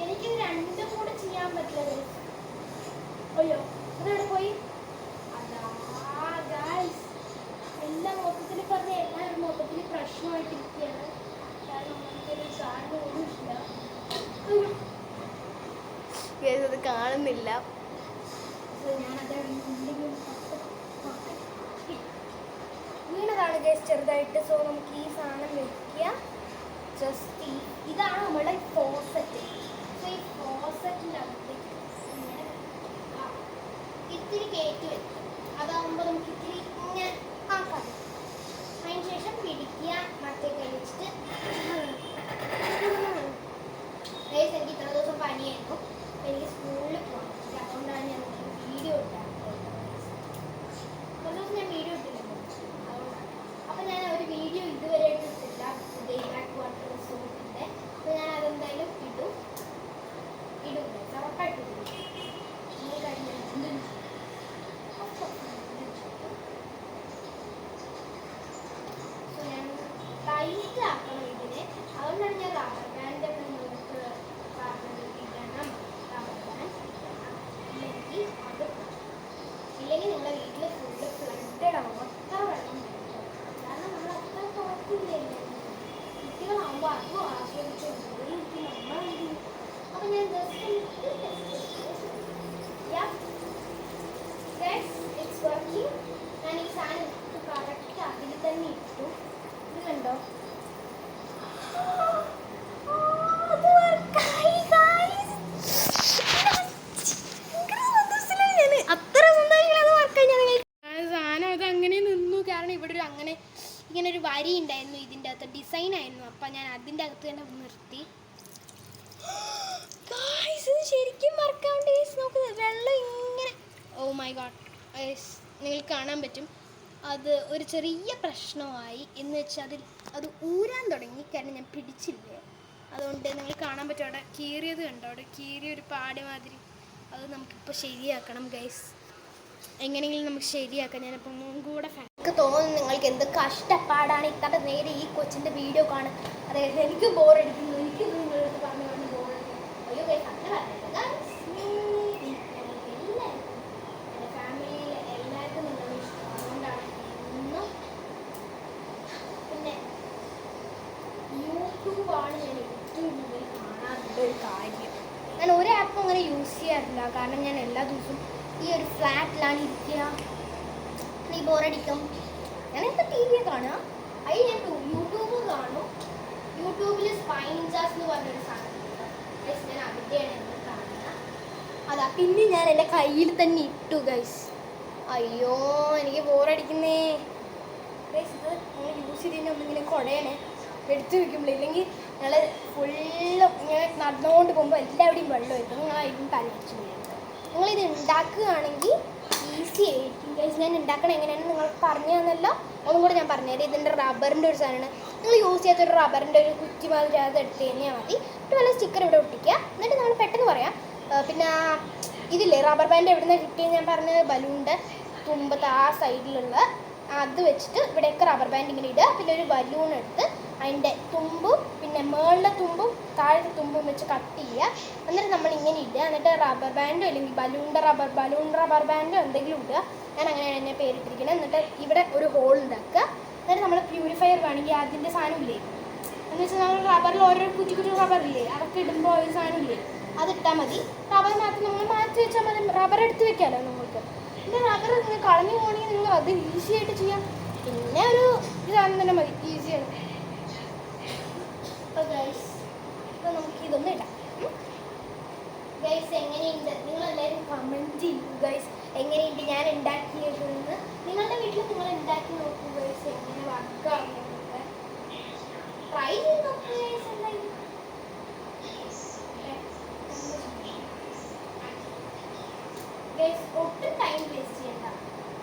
എനിക്കിത് രണ്ടും കൂടെ ചെയ്യാൻ പറ്റില്ല. അയ്യോ അതെവിടെ പോയി? അതാ ഗൈസ്, എല്ലാം മൊത്തത്തിൽ പറഞ്ഞ എല്ലാം ഒരു മൊത്തത്തിൽ പ്രശ്നമായിട്ടിരിക്കുകയാണ്. കാരണം നമുക്കൊരു സാധനം ഒന്നുമില്ല. അത് കാണുന്നില്ല. ഞാനത് വീണതാണ് ഗൈസ് ചെറുതായിട്ട്. സോ നമുക്ക് ഈ സാധനം വെക്കുക. ജസ്റ്റ് ഇതാണ് നമ്മുടെ ഫോസറ്റ്. സോ ഈ ഫോസറ്റിൻ്റെ അകത്തേക്ക് ഇങ്ങനെ ഇത്തിരി കയറ്റി വെക്കും. അതാകുമ്പോൾ നമുക്ക് ഇത്തിരി ഇങ്ങനെ ആക്കാം. അതിന് ശേഷം പിടിക്കുക, മറ്റേ കൈ വെച്ചിട്ട്. ഗൈസ് എനിക്ക് ഇത്ര ദിവസം പനിയായിരുന്നു. എനിക്ക് സ്കൂളിൽ പോകാൻ പറ്റില്ല, അതുകൊണ്ടാണ് ഞാൻ വീഡിയോ ഇട്ടാക്കുന്നത്. കുറച്ച് ദിവസം ഞാൻ വീഡിയോ ഇട്ടില്ലല്ലോ, അതുകൊണ്ടാണ്. അപ്പം ഞാൻ ഒരു വീഡിയോ ഇതുവരെ ഇട്ടിട്ടില്ല ബാക്ക് വാട്ടർ സോപ്പിൻ്റെ. അപ്പോൾ ഞാൻ അതെന്തായാലും ഇടും ഉറപ്പായിട്ട് ഇടും. നിങ്ങൾ കഴിഞ്ഞ സോ ഞാൻ ടൈറ്റ് ആക്കണം ഇതിനെ. അതുകൊണ്ടാണ് ഞാൻ റബ്ബർ ബാൻഡ് നിങ്ങൾക്ക് ഇടണം. റബ്ബർ ബാൻഡ് ഇല്ലെങ്കിൽ നിങ്ങളുടെ വീട്ടിൽ ഫുള്ള് ഫ്ലഡഡ് ആവും. അത്ര വെള്ളം വേണം. കാരണം നമ്മൾ അത്ര കുഴപ്പമില്ലല്ലോ, കുട്ടികളാകുമ്പോൾ അതും ആസ്വദിച്ചുകൊണ്ട് നമ്മളെന്ത്. അപ്പം ഞാൻ ജസ്റ്റ് ഇറ്റ്സ് വർക്കിംഗ്. ഞാൻ ഈ സാധനം കറക്റ്റ് അതിൽ തന്നെ ഇട്ടു. ഇത് കണ്ടോ? ഇങ്ങനെ ഒരു വരി ഉണ്ടായിരുന്നു ഇതിൻ്റെ അകത്ത്, ഡിസൈൻ ആയിരുന്നു. അപ്പം ഞാൻ അതിൻ്റെ അകത്ത് തന്നെ നിർത്തി. ഇത് ശരിക്കും മറക്കാണ്ട് നോക്കുന്നത് വെള്ളം ഇങ്ങനെ. ഓ മൈ ഗോഡ്, നിങ്ങൾക്ക് കാണാൻ പറ്റും. അത് ഒരു ചെറിയ പ്രശ്നമായി എന്ന് വെച്ചാൽ അത് ഊരാൻ തുടങ്ങി. കാരണം ഞാൻ പിടിച്ചില്ലേ, അതുകൊണ്ട് നിങ്ങൾ കാണാൻ പറ്റും അവിടെ കീറിയത് കണ്ടോ, അവിടെ കീറിയൊരു പാട് മാതിരി. അത് നമുക്കിപ്പോൾ ശരിയാക്കണം ഗൈസ്. എങ്ങനെയെങ്കിലും നമുക്ക് ശരിയാക്കാം. ഞാനിപ്പോൾ കൂടെ എനിക്ക് തോന്നുന്നു നിങ്ങൾക്ക് എന്ത് കഷ്ടപ്പാടാണ് ഇത്ര നേരെ ഈ കൊച്ചിൻ്റെ വീഡിയോ കാണും. അതായത് എനിക്ക് ബോറടിക്കുന്നു. എനിക്ക് നിങ്ങളടുത്ത് പറഞ്ഞു ബോറടിക്കുന്നു. അയ്യോ ഗൈസ് അങ്ങനെ പറഞ്ഞില്ല. എൻ്റെ ഫാമിലിയിൽ എല്ലാവർക്കും നിങ്ങളുടെ ഇഷ്ടം, അതുകൊണ്ടാണ് എന്നും. പിന്നെ യൂട്യൂബാണ് ഞാൻ ഏറ്റവും കൂടുതൽ കാണാറുള്ള ഒരു കാര്യം. ഞാൻ ഒരു ആപ്പും അങ്ങനെ യൂസ് ചെയ്യാറില്ല, കാരണം ഞാൻ എല്ലാ ദിവസവും ഈ ഒരു ഫ്ലാറ്റിലാണ് ഇരിക്കുക. ഈ ബോറടിക്കും. ഞാനിപ്പോൾ ടി വി കാണുക, അതിൽ ഞാൻ യൂട്യൂബ് കാണും. യൂട്യൂബിൽ സ്പൈൻജാസ് എന്ന് പറഞ്ഞൊരു സാധനമുണ്ട്. ഞാൻ അതിൻ്റെയാണ് എന്നെ കാണുക. അതാ പിന്നെ ഞാൻ എൻ്റെ കയ്യിൽ തന്നെ ഇട്ടു ഗൈസ്. അയ്യോ എനിക്ക് ബോറടിക്കുന്നേ ഗൈസ്. ഇത് നിങ്ങൾ യൂസ് ചെയ്തതിന് ഒന്നിങ്ങനെ കുടയണേ എടുത്തു വയ്ക്കുമ്പോൾ, ഇല്ലെങ്കിൽ ഞങ്ങൾ ഫുള്ളും ഇങ്ങനെ നടന്നുകൊണ്ട് പോകുമ്പോൾ എല്ലാവിടെയും വെള്ളം എത്തും. നിങ്ങൾ അതിലും തലച്ചു പോയി. നിങ്ങളിത് ഉണ്ടാക്കുകയാണെങ്കിൽ ഈസി ആയിരിക്കും ഗൈസ്. ഞാൻ ഉണ്ടാക്കണം എങ്ങനെയാണെന്ന് നിങ്ങൾക്ക് പറഞ്ഞു തന്നല്ലോ, ഒന്നും കൂടെ ഞാൻ പറഞ്ഞുതരാം. ഇതിൻ്റെ റബ്ബറിൻ്റെ ഒരു സാധനമാണ്. നിങ്ങൾ യൂസ് ചെയ്യാത്തൊരു റബ്ബറിൻ്റെ ഒരു കുറ്റി മാതിരി അത് എടുത്ത് കഴിഞ്ഞാൽ മതി. എന്നിട്ട് വല്ല സ്റ്റിക്കർ ഇവിടെ ഒട്ടിക്കുക. എന്നിട്ട് നമ്മൾ പെട്ടെന്ന് പറയാം. പിന്നെ ഇതില്ലേ റബ്ബർ ബാൻഡ് എവിടെ നിന്ന് കിട്ടിയെന്ന് ഞാൻ പറഞ്ഞത്, ബലൂണിൻ്റെ തുമ്പത്ത് ആ സൈഡിലുള്ള അത് വെച്ചിട്ട് ഇവിടെയൊക്കെ റബ്ബർ ബാൻഡ് ഇങ്ങനെ ഇടുക. പിന്നെ ഒരു ബലൂൺ എടുത്ത് അതിൻ്റെ തുമ്പും പിന്നെ മേളിലെ തുമ്പും താഴത്തെ തുമ്പും വെച്ച് കട്ട് ചെയ്യുക. എന്നിട്ട് നമ്മൾ ഇങ്ങനെ ഇടുക. എന്നിട്ട് റബ്ബർ ബാൻഡോ അല്ലെങ്കിൽ ബലൂൺ റബ്ബർ ബാൻഡോ എന്തെങ്കിലും ഇടുക. ഞാൻ അങ്ങനെയാണ് എന്നെ പേരിട്ടിരിക്കുന്നത്. എന്നിട്ട് ഇവിടെ ഒരു ഹോൾ ഉണ്ടാക്കുക. എന്നിട്ട് നമ്മൾ പ്യൂരിഫയർ വേണമെങ്കിൽ അതിൻ്റെ സാധനം ഇല്ലേ, എന്ന് വെച്ചാൽ നമ്മൾ റബ്ബറിൽ ഓരോ കുറ്റി റബ്ബറില്ലേ, അതൊക്കെ ഇടുമ്പോൾ ഒരു സാധനം ഇല്ലേ, അതിട്ടാൽ മതി. റബ്ബറിനകത്ത് നമ്മൾ മാറ്റി വെച്ചാൽ മതി. റബ്ബർ എടുത്ത് വെക്കാമല്ലോ നിങ്ങൾക്ക്. പിന്നെ റബ്ബർ നിങ്ങൾ കളഞ്ഞു പോകണമെങ്കിൽ നിങ്ങൾ അത് ഈസി ആയിട്ട് ചെയ്യാം. പിന്നെ ഒരു ഇതാണെന്ന് തന്നെ മതി, ഈസിയാണ്. അപ്പോൾ ഗൈസ് ഇപ്പോൾ നമുക്ക് ഇതൊന്നും ഇടാം. ഗൈസ് എങ്ങനെയുണ്ട് നിങ്ങളെല്ലാവരും കമൻറ്റ് ചെയ്യൂ ഗൈസ്. എങ്ങനെയുണ്ട് ഞാൻ ഉണ്ടാക്കിയതെന്ന്. നിങ്ങളുടെ വീട്ടിൽ നിങ്ങൾ ഉണ്ടാക്കി നോക്കുക, എങ്ങനെ വർക്കാവുന്നതൊക്കെ ട്രൈ ചെയ്ത് നോക്കുക. എന്തായാലും ഒട്ടും ടൈം വേസ്റ്റ് ചെയ്യണ്ട.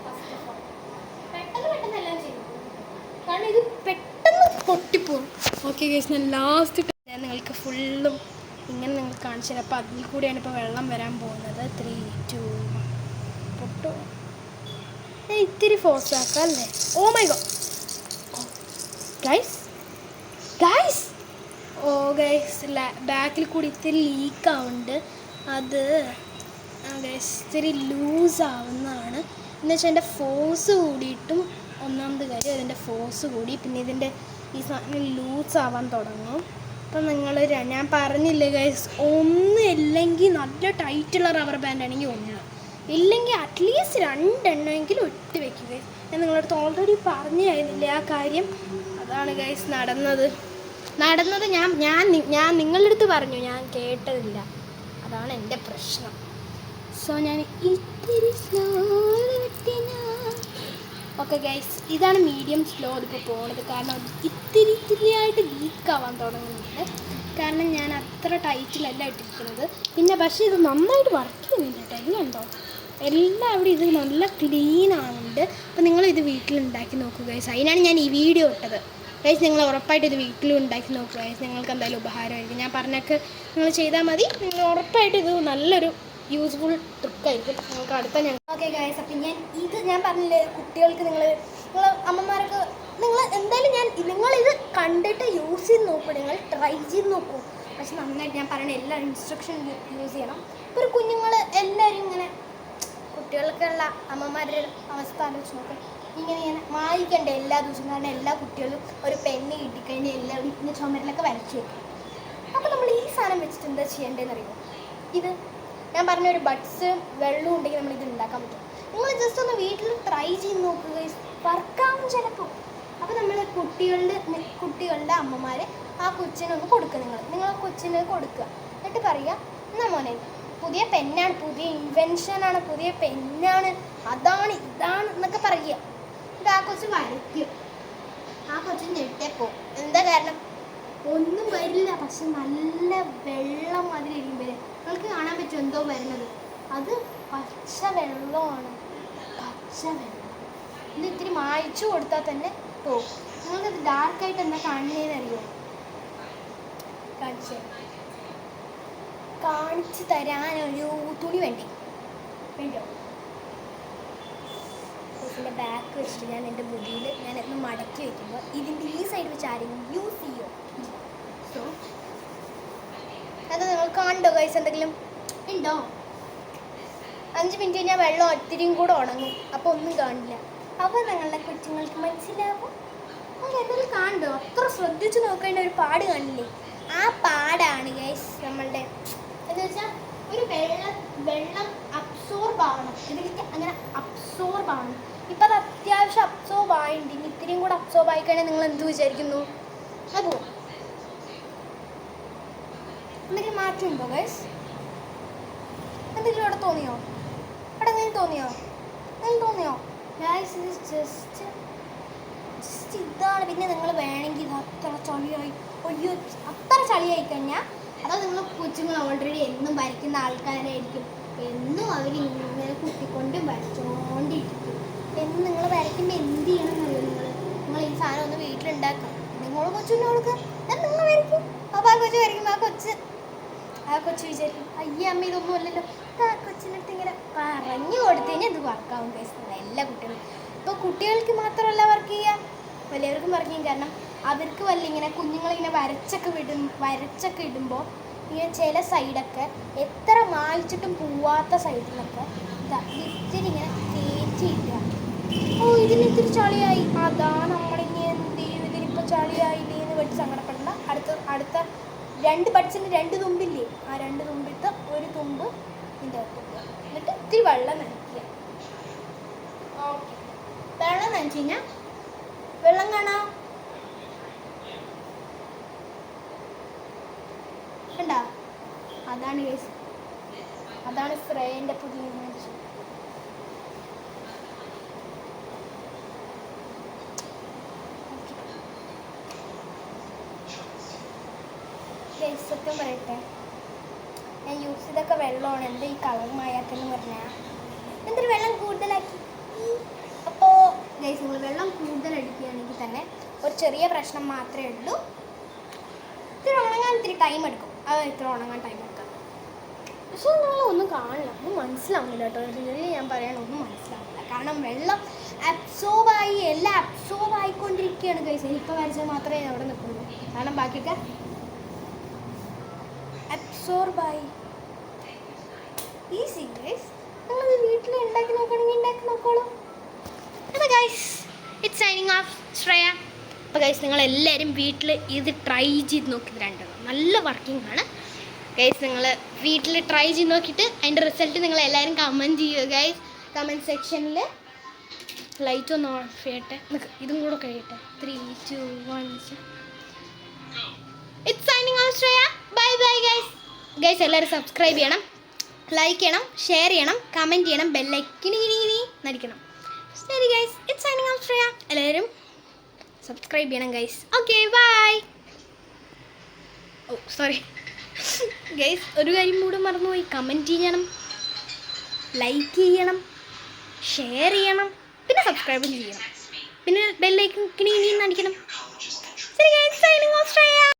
ഫസ്റ്റ് ഓഫ് ഓൾ പെട്ടെന്ന് എല്ലാം ചെയ്യും, കാരണം ഇത് പെട്ടെന്ന് പൊട്ടിപ്പോകും. ഓക്കെ ഗൈസ്, ഞാൻ ലാസ്റ്റ് ഞാൻ നിങ്ങൾക്ക് ഫുള്ളും ഇങ്ങനെ നിങ്ങൾ കാണിച്ചു തരാം. അപ്പോൾ അതിൽ കൂടിയാണ് ഇപ്പോൾ വെള്ളം വരാൻ പോകുന്നത്. 3, 2 പൊട്ടോ. ഇത്തിരി ഫോഴ്സ് ആക്കാം അല്ലേ? Oh my God guys, guys, oh guys, ബാക്കിൽ കൂടി ഇത്തിരി ലീക്ക് ആവുന്നുണ്ട്. അത് ഗൈസ് ഇത്തിരി ലൂസ് ആവുന്നതാണ്. എന്ന് വെച്ചാൽ എൻ്റെ ഫോഴ്സ് കൂടിയിട്ടും, ഒന്നാമത് കാര്യം അതിൻ്റെ ഫോഴ്സ് കൂടി, പിന്നെ ഇതിൻ്റെ ഈ സാധനം ലൂസ് ആവാൻ തുടങ്ങും. അപ്പം നിങ്ങൾ ഞാൻ പറഞ്ഞില്ലേ ഗൈസ്, ഒന്നില്ലെങ്കിൽ നല്ല ടൈറ്റുള്ള റബ്ബർ ബാൻഡ് ആണെങ്കിൽ ഒന്ന്, ഇല്ലെങ്കിൽ അറ്റ്ലീസ്റ്റ് 2 എണ്ണമെങ്കിലും ഇട്ട് വെക്കുക. ഞാൻ നിങ്ങളുടെ അടുത്ത് ഓൾറെഡി പറഞ്ഞു കഴിഞ്ഞില്ലേ ആ കാര്യം. അതാണ് ഗൈസ് നടന്നത്. ഞാൻ നിങ്ങളുടെ അടുത്ത് പറഞ്ഞു, ഞാൻ കേട്ടതില്ല. അതാണ് എൻ്റെ പ്രശ്നം. സോ ഞാൻ ഇത്തിരി സ്ലോ. ഓക്കെ ഗൈസ്, ഇതാണ് മീഡിയം സ്ലോ ഇതിപ്പോൾ പോകുന്നത്. കാരണം ഇത്തിരിയായിട്ട് ലീക്കാവാൻ തുടങ്ങുന്നുണ്ട്. കാരണം ഞാൻ അത്ര ടൈറ്റിലല്ല ഇട്ടിരിക്കുന്നത്. പിന്നെ പക്ഷേ ഇത് നന്നായിട്ട് വർക്ക് ചെയ്യുന്നുണ്ട് കേട്ടോ. എല്ലാം എല്ലാവിടെ ഇത് നല്ല ക്ലീൻ ആവുന്നുണ്ട്. അപ്പോൾ നിങ്ങൾ ഇത് വീട്ടിലുണ്ടാക്കി നോക്കുക ഗൈസ്. അതിനാണ് ഞാൻ ഈ വീഡിയോ ഇട്ടത് ഗൈസ്. നിങ്ങൾ ഉറപ്പായിട്ട് ഇത് വീട്ടിലും ഉണ്ടാക്കി നോക്കുക ഗൈസ്. നിങ്ങൾക്ക് എന്തായാലും ഉപകാരമായിരിക്കും. ഞാൻ പറഞ്ഞൊക്കെ നിങ്ങൾ ചെയ്താൽ മതി. നിങ്ങൾ ഉറപ്പായിട്ട് ഇത് നല്ലൊരു യൂസ്ഫുൾ ട്രിക്കായിരിക്കും. നിങ്ങൾക്ക് അടുത്ത ഞാൻ ഓക്കെ ഗൈസ്. അപ്പം ഞാൻ പറഞ്ഞില്ലേ കുട്ടികൾക്ക്, നിങ്ങൾ അമ്മമാർക്ക് നിങ്ങൾ എന്തായാലും നിങ്ങളിത് കണ്ടിട്ട് യൂസ് ചെയ്ത് നോക്കൂ. നിങ്ങൾ ട്രൈ ചെയ്ത് നോക്കൂ. പക്ഷെ നന്നായിട്ട് ഞാൻ പറയുന്ന എല്ലാ ഇൻസ്ട്രക്ഷൻ യൂസ് ചെയ്യണം. ഇപ്പോൾ ഒരു കുഞ്ഞുങ്ങൾ എല്ലാവരും ഇങ്ങനെ, കുട്ടികൾക്കുള്ള അമ്മമാരുടെ അവസ്ഥ ആലോചിച്ച് നോക്കുക. ഇങ്ങനെ വായിക്കണ്ട എല്ലാ ദിവസവും. കാരണം എല്ലാ കുട്ടികളും ഒരു പെണ്ണ് കിട്ടിക്കഴിഞ്ഞാൽ എല്ലാവരും ഇങ്ങനെ ചുമരിലൊക്കെ വരച്ചു വെക്കും. അപ്പോൾ നമ്മൾ ഈ സാധനം വെച്ചിട്ട് എന്താ ചെയ്യേണ്ടതെന്ന് അറിയുമോ? ഇത് ഞാൻ പറഞ്ഞ ഒരു ബഡ്സ് വെള്ളവും ഉണ്ടെങ്കിൽ നമ്മളിത് ഉണ്ടാക്കാൻ പറ്റും. നിങ്ങൾ ജസ്റ്റ് ഒന്ന് വീട്ടിൽ ട്രൈ ചെയ്ത് നോക്കുക, വർക്കാവും ചിലപ്പോൾ. അപ്പോൾ നമ്മൾ കുട്ടികളുടെ അമ്മമാർ ആ കൊച്ചിനൊന്ന് കൊടുക്കുക. നിങ്ങൾ കൊച്ചിന് കൊടുക്കുക. എന്നിട്ട് പറയുക, എന്നാ മോനെ പുതിയ പെന്നാണ്, പുതിയ ഇൻവെൻഷനാണ്, പുതിയ പെന്നാണ്, അതാണ് ഇതാണ് എന്നൊക്കെ പറയുക. എന്നിട്ട് ആ കൊച്ച് വരയ്ക്കും. ആ കൊച്ച് ഞെട്ടപ്പോൾ എന്താ കാരണം? ഒന്നും വരില്ല. പക്ഷെ നല്ല വെള്ളം അതിലിരിക്കുമ്പോൾ നിങ്ങൾക്ക് കാണാൻ പറ്റും എന്തോ വരുന്നത്. അത് പച്ച വെള്ളമാണ്. പച്ച വെള്ളം ഇത് ഇത്തിരി മായ്ച്ചു കൊടുത്താൽ തന്നെ പോകും. നിങ്ങൾക്കത് ഡാർക്കായിട്ട് എന്താ കാണുന്നതെന്ന് അറിയുമോ? കാണിച്ചു തരാനൊരു തുണി വേണ്ടോ? ഇതിൻ്റെ ബാക്ക് വെച്ചിട്ട് ഞാൻ എൻ്റെ മുടിയിൽ ഞാൻ ഒന്ന് മടക്കി വയ്ക്കുമ്പോൾ ഇതിൻ്റെ ഈ സൈഡ് വെച്ച് ആരെങ്കിലും യൂസ് ചെയ്യുമോ? സോ അത് നിങ്ങൾ കണ്ടോ ഗൈസ്? എന്തെങ്കിലും ഉണ്ടോ? 5 മിനിറ്റ് കഴിഞ്ഞാൽ വെള്ളം ഒത്തിരിയും കൂടെ ഉണങ്ങും. അപ്പോൾ ഒന്നും കാണില്ല. അപ്പോൾ നിങ്ങളുടെ കൊച്ചുങ്ങൾക്ക് മനസ്സിലാവും. അത് എന്തെങ്കിലും കാണണ്ടോ? അത്ര ശ്രദ്ധിച്ച് നോക്കേണ്ട ഒരു പാട് കാണില്ലേ? ആ പാടാണ് ഗൈസ് നമ്മളുടെ എന്ന് വെച്ചാൽ ഒരു വെള്ളം അബ്സോർബ് ആവണം. ഇതിലേക്ക് അങ്ങനെ അബ്സോർബ് ആവണം. ഇപ്പം അത് അത്യാവശ്യം അബ്സോർബ് ആയിട്ടുണ്ട്. ഇനി ഇത്തിരിയും കൂടെ അബ്സോർബ് ആയിക്കഴിഞ്ഞാൽ നിങ്ങൾ എന്ത് വിചാരിക്കുന്നു? അത് പോവും. എന്തെങ്കിലും മാറ്റമുണ്ടോ ഗൈസ്? എന്തെങ്കിലും അവിടെ തോന്നിയോ? അവിടെ എന്തെങ്കിലും തോന്നിയോ ഗൈസ്? ഇത് ജസ്റ്റ് ഇതാണ്. പിന്നെ നിങ്ങൾ വേണമെങ്കിൽ ഇത് അത്ര ചളിയായി, അയ്യോ അത്ര ചളിയായി കഴിഞ്ഞാൽ അതോ നിങ്ങൾ കൊച്ചുങ്ങൾ ഓൾറെഡി എന്നും വരയ്ക്കുന്ന ആൾക്കാരായിരിക്കും. എന്നും അവരിങ്ങനെ കുത്തിക്കൊണ്ടും വരച്ചോണ്ടിരിക്കും. എന്നും നിങ്ങൾ വരയ്ക്കുമ്പോൾ എന്ത് ചെയ്യണമെന്ന് അറിയോ? നിങ്ങൾ ഈ സാധനം ഒന്ന് വീട്ടിലുണ്ടാക്കാം. നിങ്ങൾ കൊച്ചിനെ കൊടുക്കുക, നിങ്ങൾ വരയ്ക്കും. അപ്പോൾ ആ കൊച്ചു വരയ്ക്കുമ്പോൾ ആ കൊച്ചു വിചാരിക്കും, അയ്യ അമ്മ ഇതൊന്നും അല്ലല്ലോ. ആ കൊച്ചിനടുത്ത് ഇങ്ങനെ പറഞ്ഞു കൊടുത്തു കഴിഞ്ഞാൽ ഇത് വർക്കാവും കേസ്. എല്ലാ കുട്ടികളും ഇപ്പോൾ കുട്ടികൾക്ക് മാത്രമല്ല വർക്ക് ചെയ്യുക, വലിയവർക്കും വർക്ക് ചെയ്യും. കാരണം അവർക്ക് വല്ല ഇങ്ങനെ കുഞ്ഞുങ്ങളിങ്ങനെ വരച്ചൊക്കെ ഇടുമ്പോൾ ഇങ്ങനെ ചില സൈഡൊക്കെ എത്ര മായ്ച്ചിട്ടും പോവാത്ത സൈഡിലൊക്കെ ഇത്തിരി ഇങ്ങനെ കയറ്റിയില്ല. ഓ ഇതിന് ഇത്തിരി ചളിയായി, അതാ നമ്മളിനി എന്ത് ചെയ്യും? ഇതിനിപ്പോൾ ചളിയായില്ലേ എന്ന് വെച്ച് സങ്കടപ്പെടണ്ട. അടുത്ത 2 ബഡ്സിൻ്റെ 2 തുമ്പില്ലേ, ആ 2 തുമ്പിട്ട് ഒരു തുമ്പ് ഇതിൻ്റെ അകത്ത് എന്നിട്ട് ഇത്തിരി വെള്ളം നനയ്ക്കുക. ഓക്കെ, വെള്ളം നനച്ച് കഴിഞ്ഞാൽ വെള്ളം കാണാം കണ്ടാ? അതാണ് കേസ്. അതാണ് സ്പ്രേൻ്റെ പുതിയ ഇൻവെൻഷൻ. സത്യം പറയട്ടെ, ഞാൻ യൂസ് ചെയ്തൊക്കെ വെള്ളമാണ്. എന്താ ഈ കളർ മായാക്കെന്ന് പറഞ്ഞാൽ എന്തൊരു വെള്ളം കൂടുതലാക്കി. അപ്പോൾ ഗൈസ്, നിങ്ങൾ വെള്ളം കൂടുതൽ അടിക്കുകയാണെങ്കിൽ തന്നെ ഒരു ചെറിയ പ്രശ്നം മാത്രമേ ഉള്ളൂ. ഇത്തിരി ഉണങ്ങാൻ ഇത്തിരി ടൈം എടുക്കും. ഇത്ര ഉണങ്ങാൻ ടൈം എടുക്കാം. പക്ഷേ നിങ്ങളൊന്നും കാണില്ല, ഒന്നും മനസ്സിലാവുന്നില്ല കേട്ടോ. റിയലി ഞാൻ പറയണൊന്നും മനസ്സിലാവില്ല. കാരണം വെള്ളം അബ്സോർബായി, എല്ലാം അബ്സോർബ് ആയിക്കൊണ്ടിരിക്കുകയാണ് ഗൈസ്. എനിക്കിപ്പോൾ വരച്ചാൽ മാത്രമേ അവിടെ നിൽക്കുള്ളൂ. കാരണം ബാക്കിയൊക്കെ അബ്സോർബായി. Easy guys. നിങ്ങളത് വീട്ടിൽ ഉണ്ടാക്കി നോക്കുകയാണെങ്കിൽ ഉണ്ടാക്കി നോക്കോളൂ. അപ്പോൾ guys, it's signing off Shreya. അപ്പോൾ ഗൈസ്, നിങ്ങളെല്ലാവരും വീട്ടിൽ ഇത് ട്രൈ ചെയ്ത് നോക്കി. രണ്ടെണ്ണം നല്ല വർക്കിംഗ് ആണ് ഗൈസ്. നിങ്ങൾ വീട്ടിൽ ട്രൈ ചെയ്ത് നോക്കിയിട്ട് അതിൻ്റെ റിസൾട്ട് നിങ്ങളെല്ലാവരും കമൻറ്റ് ചെയ്യുക ഗൈസ്. കമൻറ്റ് സെക്ഷനിൽ. ലൈറ്റ് ഒന്ന് ഓഫ് ചെയ്യട്ടെ, ഇതും കൂടെ കഴിയട്ടെ. 3, 2, 1. It's signing off Shreya. Bye bye guys. Guys, എല്ലാവരും സബ്സ്ക്രൈബ് ചെയ്യണം, ലൈക്ക് ചെയ്യണം, ഷെയർ ചെയ്യണം, കമൻറ്റ് ചെയ്യണം, ബെല്ലൈക്കിനി നടിക്കണം. ശരി guys, it's signing off Shreya. എല്ലാവരും സബ്സ്ക്രൈബ് ചെയ്യണം guys. Okay, bye. Oh sorry guys, ഒരു കാര്യം കൂടെ മറന്നുപോയി. കമൻറ്റ് ചെയ്യണം, ലൈക്ക് ചെയ്യണം, ഷെയർ ചെയ്യണം, പിന്നെ സബ്സ്ക്രൈബും ചെയ്യണം, പിന്നെ ബെല്ലൈക്കിനി നടിക്കണം. ശരി ഗൈസ്, സൈനിങ് ഓഫ് ശ്രേയ.